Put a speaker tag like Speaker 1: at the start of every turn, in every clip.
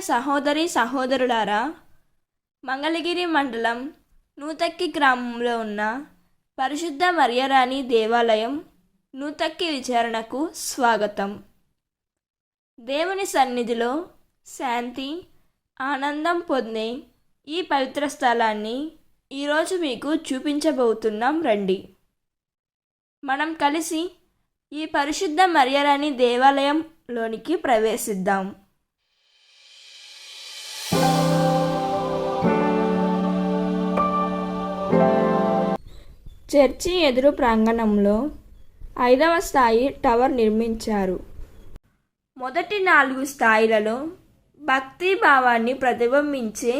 Speaker 1: సహోదరి సహోదరులారా, మంగళగిరి మండలం నూతక్కి గ్రామంలో ఉన్న పరిశుద్ధ మరియరాణి దేవాలయం నూతక్కి విచారణకు స్వాగతం. దేవుని సన్నిధిలో శాంతి, ఆనందం పొందే ఈ పవిత్ర స్థలాన్ని ఈరోజు మీకు చూపించబోతున్నాం. రండి, మనం కలిసి ఈ పరిశుద్ధ మరియరాణి దేవాలయంలోనికి ప్రవేశిద్దాం. చర్చి ఎదురు ప్రాంగణంలో 5వ స్థాయి టవర్ నిర్మించారు. మొదటి 4 స్థాయిలలో భక్తి భావాన్ని ప్రతిబింబించే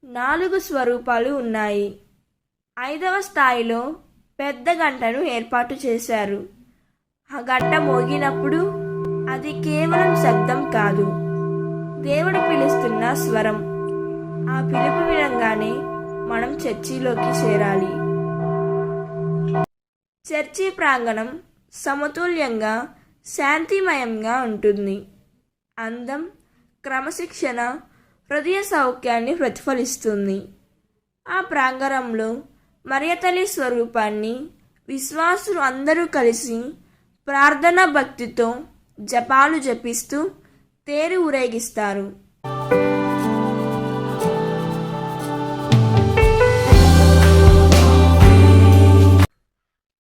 Speaker 1: 4 స్వరూపాలు ఉన్నాయి. 5వ స్థాయిలో పెద్ద గంటను ఏర్పాటు చేశారు. ఆ గంట మోగినప్పుడు అది కేవలం శబ్దం కాదు, దేవుడు పిలుస్తున్న స్వరం. ఆ పిలుపు వినంగానే మనం చర్చిలోకి చేరాలి. చర్చి ప్రాంగణం సమతుల్యంగా, శాంతిమయంగా ఉంటుంది. అందం, క్రమశిక్షణ హృదయ సౌఖ్యాన్ని ప్రతిఫలిస్తుంది. ఆ ప్రాంగణంలో మరియతల్లి స్వరూపాన్ని విశ్వాసులు అందరూ కలిసి ప్రార్థన భక్తితో జపాలు జపిస్తూ తేరు ఊరేగిస్తారు.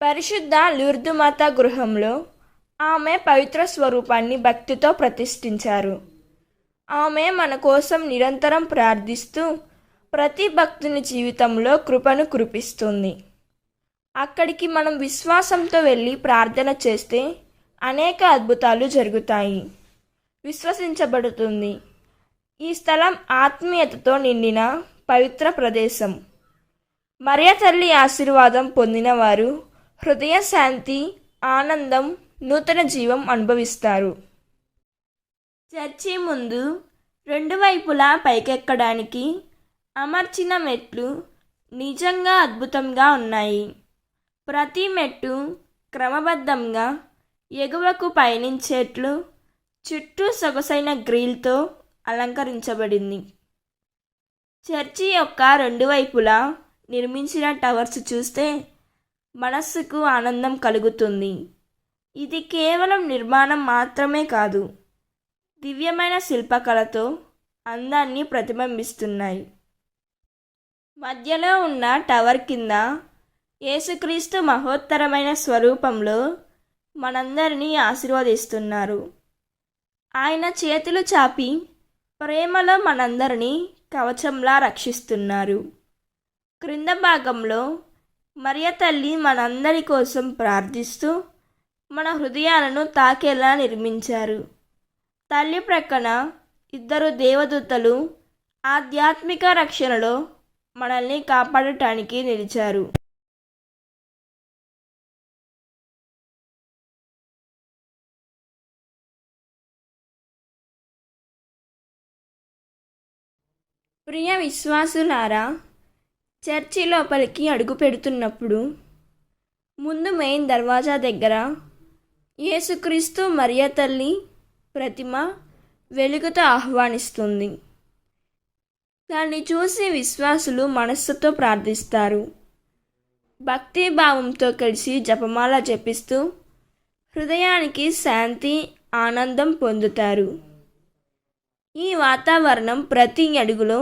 Speaker 1: పరిశుద్ధ లూర్దు మాత గృహంలో ఆమె పవిత్ర స్వరూపాన్ని భక్తితో ప్రతిష్ఠించారు. ఆమె మన కోసం నిరంతరం ప్రార్థిస్తూ ప్రతి భక్తుని జీవితంలో కృపను కురిపిస్తుంది. అక్కడికి మనం విశ్వాసంతో వెళ్ళి ప్రార్థన చేస్తే అనేక అద్భుతాలు జరుగుతాయి. విశ్వసించబడుతుంది. ఈ స్థలం ఆత్మీయతతో నిండిన పవిత్ర ప్రదేశం. మరియ తల్లి ఆశీర్వాదం పొందిన వారు హృదయ శాంతి, ఆనందం, నూతన జీవం అనుభవిస్తారు. చర్చి ముందు 2 వైపులా పైకెక్కడానికి అమర్చిన మెట్లు నిజంగా అద్భుతంగా ఉన్నాయి. ప్రతి మెట్టు క్రమబద్ధంగా ఎగువకు పయనించేట్లు చుట్టూ సొగసైన గ్రిల్తో అలంకరించబడింది. చర్చి యొక్క 2 వైపులా నిర్మించిన టవర్స్ చూస్తే మనస్సుకు ఆనందం కలుగుతుంది. ఇది కేవలం నిర్మాణం మాత్రమే కాదు, దివ్యమైన శిల్పకళతో అందాన్ని ప్రతిబింబిస్తున్నాయి. మధ్యలో ఉన్న టవర్ కింద యేసుక్రీస్తు మహోత్తరమైన స్వరూపంలో మనందరినీ ఆశీర్వదిస్తున్నారు. ఆయన చేతులు చాపి ప్రేమలో మనందరినీ కవచంలా రక్షిస్తున్నారు. క్రింద భాగంలో మరియ తల్లి మనందరి కోసం ప్రార్థిస్తూ మన హృదయాలను తాకేలా నిర్మించారు. తల్లి ప్రక్కన 2 దేవదూతలు ఆధ్యాత్మిక రక్షణలో మనల్ని కాపాడటానికి నిలిచారు. ప్రియ విశ్వాసులారా, చర్చి లోపలికి అడుగు పెడుతున్నప్పుడు ముందు మెయిన్ దర్వాజా దగ్గర యేసుక్రీస్తు మరియ తల్లి ప్రతిమ వెలుగుతో ఆహ్వానిస్తుంది. దాన్ని చూసి విశ్వాసులు మనస్సుతో ప్రార్థిస్తారు. భక్తి భావంతో కలిసి జపమాల జపిస్తూ హృదయానికి శాంతి, ఆనందం పొందుతారు. ఈ వాతావరణం ప్రతి అడుగులో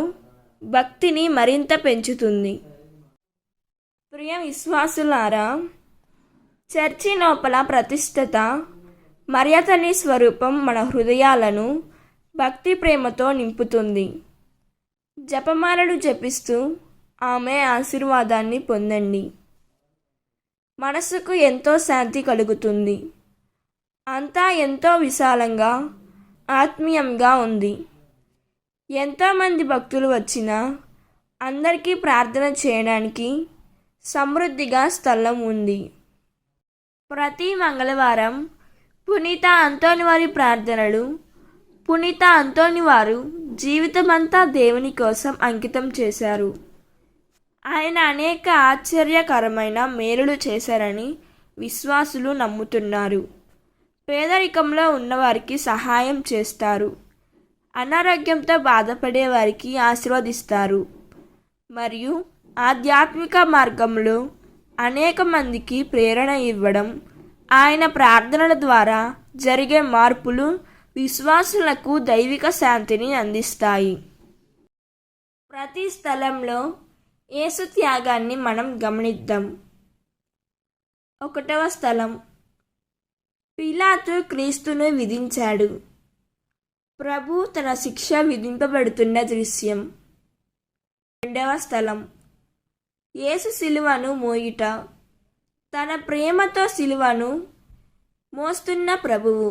Speaker 1: భక్తిని మరింత పెంచుతుంది. ప్రియ విశ్వాసులారా, చర్చి లోపల ప్రతిష్ఠిత మరియ తల్లి స్వరూపం మన హృదయాలను భక్తి ప్రేమతో నింపుతుంది. జపమాలలు జపిస్తూ ఆమె ఆశీర్వాదాన్ని పొందండి. మనసుకు ఎంతో శాంతి కలుగుతుంది. అంతా ఎంతో విశాలంగా, ఆత్మీయంగా ఉంది. ఎంతోమంది భక్తులు వచ్చినా అందరికీ ప్రార్థన చేయడానికి సమృద్ధిగా స్థలం ఉంది. ప్రతి మంగళవారం పునీత అంతోని వారి ప్రార్థనలు పునీత అంతోని వారు జీవితమంతా దేవుని కోసం అంకితం చేశారు. ఆయన అనేక ఆశ్చర్యకరమైన మేలులు చేశారని విశ్వాసులు నమ్ముతున్నారు. పేదరికంలో ఉన్నవారికి సహాయం చేస్తారు. అనారోగ్యంతో బాధపడే వారికి ఆశీర్వదిస్తారు మరియు ఆధ్యాత్మిక మార్గంలో అనేక మందికి ప్రేరణ ఇవ్వడం ఆయన ప్రార్థనల ద్వారా జరిగే మార్పులు విశ్వాసులకు దైవిక శాంతిని అందిస్తాయి. ప్రతి స్థలంలో యేసు త్యాగాన్ని మనం గమనిద్దాం. 1వ స్థలం, పిలాతు క్రీస్తును విధించాడు. ప్రభు తన శిక్ష విధింపబడుతున్న దృశ్యం. 2వ స్థలం, యేసు సిలువను మోయుట. తన ప్రేమతో సిలువను మోస్తున్న ప్రభువు.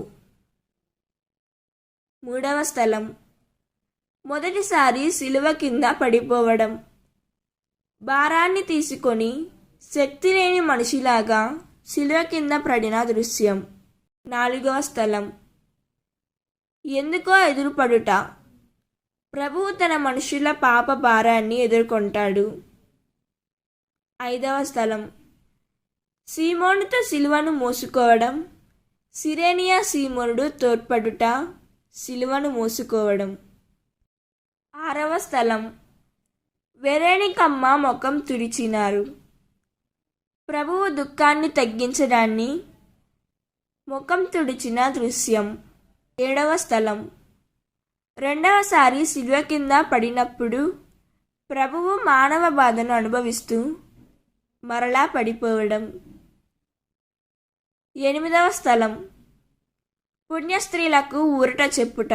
Speaker 1: 3వ స్థలం, మొదటిసారి సిలువ కింద పడిపోవడం. భారాన్ని తీసుకొని శక్తి లేని మనిషిలాగా సిలువ కింద పడిన దృశ్యం. 4వ స్థలం, ఎందుకో ఎదురుపడుట. ప్రభువు తన మనుషుల పాప భారాన్ని ఎదుర్కొంటాడు. 5వ స్థలం, సీమోనుతో సిలువను మోసుకోవడం. సిరేనియా సీమోనుడు తోడ్పడుట, సిలువను మోసుకోవడం. 6వ స్థలం, వెరేనికమ్మ ముఖం తుడిచినారు. ప్రభువు దుఃఖాన్ని తగ్గించడాన్ని ముఖం తుడిచిన దృశ్యం. 7వ స్థలం, రెండవసారి సిలువ కింద పడినప్పుడు ప్రభువు మానవ బాధను అనుభవిస్తూ మరలా పడిపోవడం. 8వ స్థలం, పుణ్యస్త్రీలకు ఊరట చెప్పుట.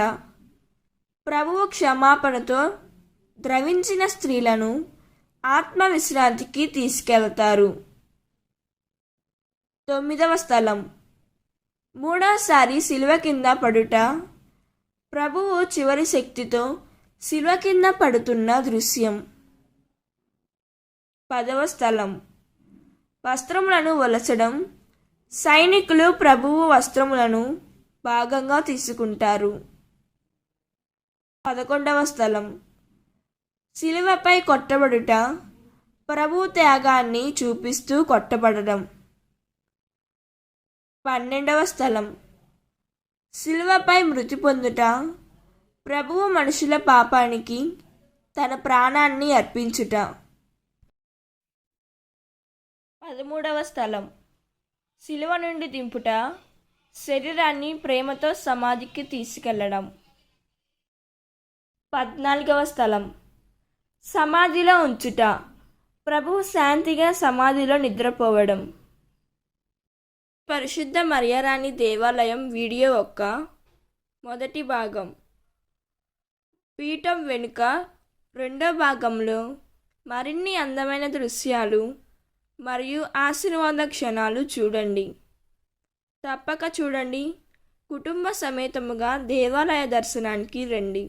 Speaker 1: ప్రభువు క్షమాపణతో ద్రవించిన స్త్రీలను ఆత్మవిశ్రాంతికి తీసుకెళ్తారు. 9వ స్థలం, మూడవసారి సిలువ కింద పడుట. ప్రభువు చివరి శక్తితో సిలువ కింద పడుతున్న దృశ్యం. 10వ స్థలం, వస్త్రములను ఒలచడం. సైనికులు ప్రభువు వస్త్రములను భాగంగా తీసుకుంటారు. 11వ స్థలం, సిలువపై కొట్టబడుట. ప్రభువు త్యాగాన్ని చూపిస్తూ కొట్టబడడం. 12వ స్థలం, సిలువపై మృతి పొందుట. ప్రభువు మనుషుల పాపానికి తన ప్రాణాన్ని అర్పించుట. 13వ స్థలం, సిలువ నుండి దింపుట. శరీరాన్ని ప్రేమతో సమాధికి తీసుకెళ్లడం. 14వ స్థలం, సమాధిలో ఉంచుట. ప్రభువు శాంతిగా సమాధిలో నిద్రపోవడం. పరిశుద్ధ మరియరాణి దేవాలయం వీడియో యొక్క మొదటి భాగం. పీఠం వెనుక రెండో భాగంలో మరిన్ని అందమైన దృశ్యాలు మరియు ఆశీర్వాద క్షణాలు చూడండి. తప్పక చూడండి. కుటుంబ సమేతముగా దేవాలయ దర్శనానికి రండి.